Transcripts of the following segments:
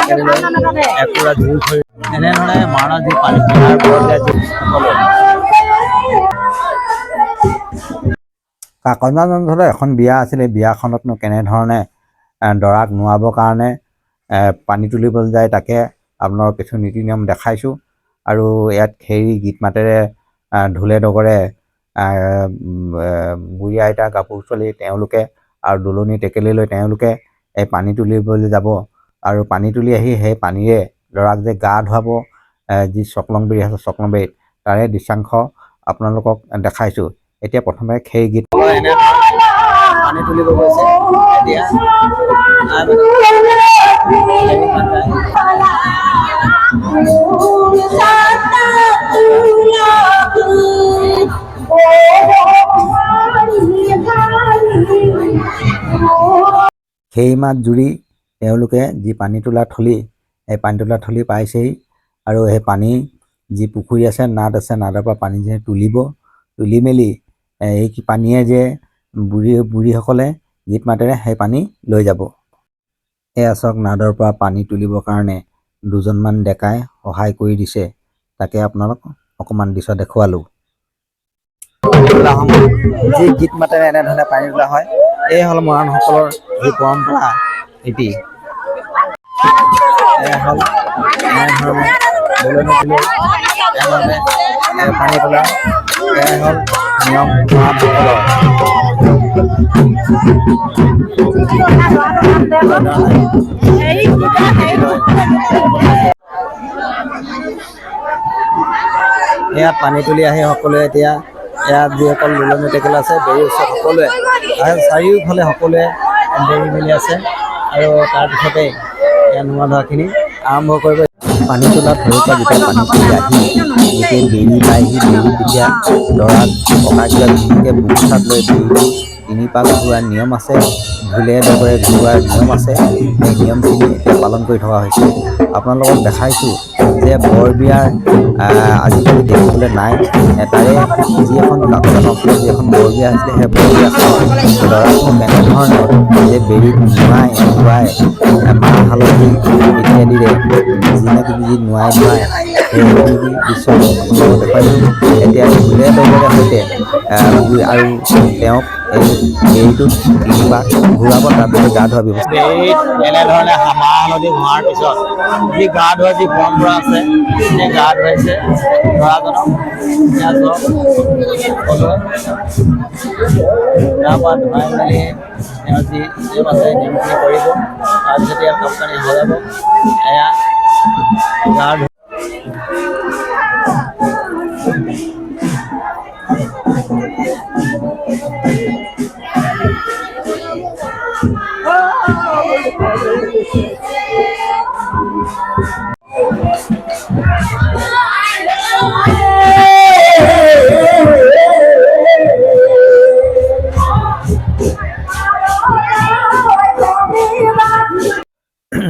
টেকেলি লৈ একুৰা জুই ধৰি এনেধৰণে মৰাণত যি পানী বিহাৰ বৰবিয়া যি সকলো কাকজান অঞ্চলত এখন বিয়া আছিলে। বিয়াখনতনো কেনেধৰণে দৰাক নোৱাবৰ কাৰণে পানী তুলিবলৈ যায় তাকে আপোনালোকক কিছু নীতি নিয়ম দেখাইছোঁ। আৰু ইয়াত খেৰী গীত মাতেৰে ঢোলে ডগৰে বুঢ়ী আইতা কাপোৰ চলি তেওঁলোকে আৰু দুলনি টেকেলি লৈ তেওঁলোকে এই পানী তুলিবলৈ যাব। আৰু পানী তুলি আহি সেই পানীৰে দৰাক যে গা ধুৱাব যি চকলং বেৰি আছে চকলং বেৰিত তাৰে দৃশ্যাংশ আপোনালোকক দেখাইছোঁ। এতিয়া প্ৰথমে খেৰী গীত পানী তুলিব গৈছে। এতিয়া সেই মাত জুৰি তেওঁলোকে যি পানী তোলা থলী সেই পানী তোলা থলী পাইছেহি। আৰু সেই পানী যি পুখুৰী আছে নাদ আছে নাদৰ পৰা পানী যে তুলি মেলি এই পানীয়ে যে বুঢ়ীসকলে গীত মাতেৰে সেই পানী লৈ যাব। এয়া চাওক নাদৰ পৰা পানী তুলিবৰ কাৰণে দুজনমান ডেকাই সহায় কৰি দিছে। তাকে আপোনালোক অকণমান দৃশ্য দেখুৱালোঁ। যি গীত মাতেৰে এনেধৰণে পানী তোলা হয় এই হ'ল মৰাণসকলৰ যি পৰম্পৰা এটি এয়া হ'ল এনেধৰণে পানী তোলা এয়াই হ'ল নিয়ম মৰাণসকলৰ। ইয়াত পানী তুলি আহি সকলোৱে এতিয়া ইয়াত যিসকল দুলনি টেকেলি আছে বেৰি ওচৰত সকলোৱে চাৰিওফালে সকলোৱে বেৰি মেলি আছে। আৰু তাৰপিছতে ইয়াত নোৱা ধোৱাখিনি আৰম্ভ কৰিব। পানী তোলা থলীৰ পৰা যেতিয়া পানী তুলি আহি গোটেই বেৰি পাইহি বেৰি তেতিয়া দৰাক ককাইবিলাক ধুনীয়াকৈ বুকু চাত লৈ বেৰিটো 3 পাক ঘূৰোৱাৰ নিয়ম আছে। ঢোলে ডগৰে ঘূৰোৱাৰ নিয়ম আছে। সেই নিয়মখিনি এতিয়া পালন কৰি থকা হৈছে। আপোনালোকক দেখাইছোঁ যে বৰ বিয়াৰ আজিকালি দেখিবলৈ নাই। তাৰে যি এখন কাকজান অঞ্চলত যি এখন বৰ বিয়া হৈছিলে সেই বৰ বিয়াখনত দৰাটো কেনেধৰণে যে বেৰিত নোৱাই ধুৱাই মাহ হালধি ইত্যাদিৰে যিমাকি যি নোৱাই ধুৱাই সেই দৃশ্য আপোনালোকক দেখুৱাইছোঁ। এতিয়া ঢোলে ডগৰে সৈতে আৰু তেওঁক এই বেৰিটোত 3 পাক ঘূৰাব। তাৰপিছত গা ধোৱা ব্যৱস্থা বেৰিত এনেধৰণে মাহ হালধি ঘঁহাৰ পিছত যি গা ধোৱা যি পৰম্পৰা আছে সেই গা ধুৱাইছে ল'ৰাজনক। গা পা ধুৱাই মেলি তেওঁ যি নিয়ম আছে নিয়মখিনি কৰিব। তাৰপিছত ইয়াত কাপোৰ কানি সজাব। এয়া গা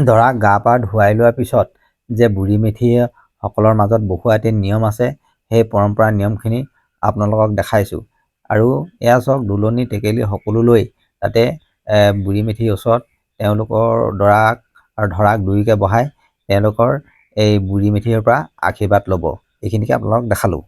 দৰাক গা পা ধুৱাই লোৱাৰ পিছত যে বুঢ়ী মেথীসকলৰ মাজত বহুৱা এটি নিয়ম আছে সেই পৰম্পৰা নিয়মখিনি আপোনালোকক দেখাইছোঁ। আৰু এয়া চাওক দুলনি টেকেলি সকলো লৈ তাতে বুঢ়ী মেথীৰ ওচৰত তেওঁলোকৰ দৰাক আৰু ধৰাক দুয়োকে বহাই তেওঁলোকৰ এই বুঢ়ী মেথীৰ পৰা আশীৰ্বাদ ল'ব। এইখিনিকে আপোনালোকক দেখালোঁ।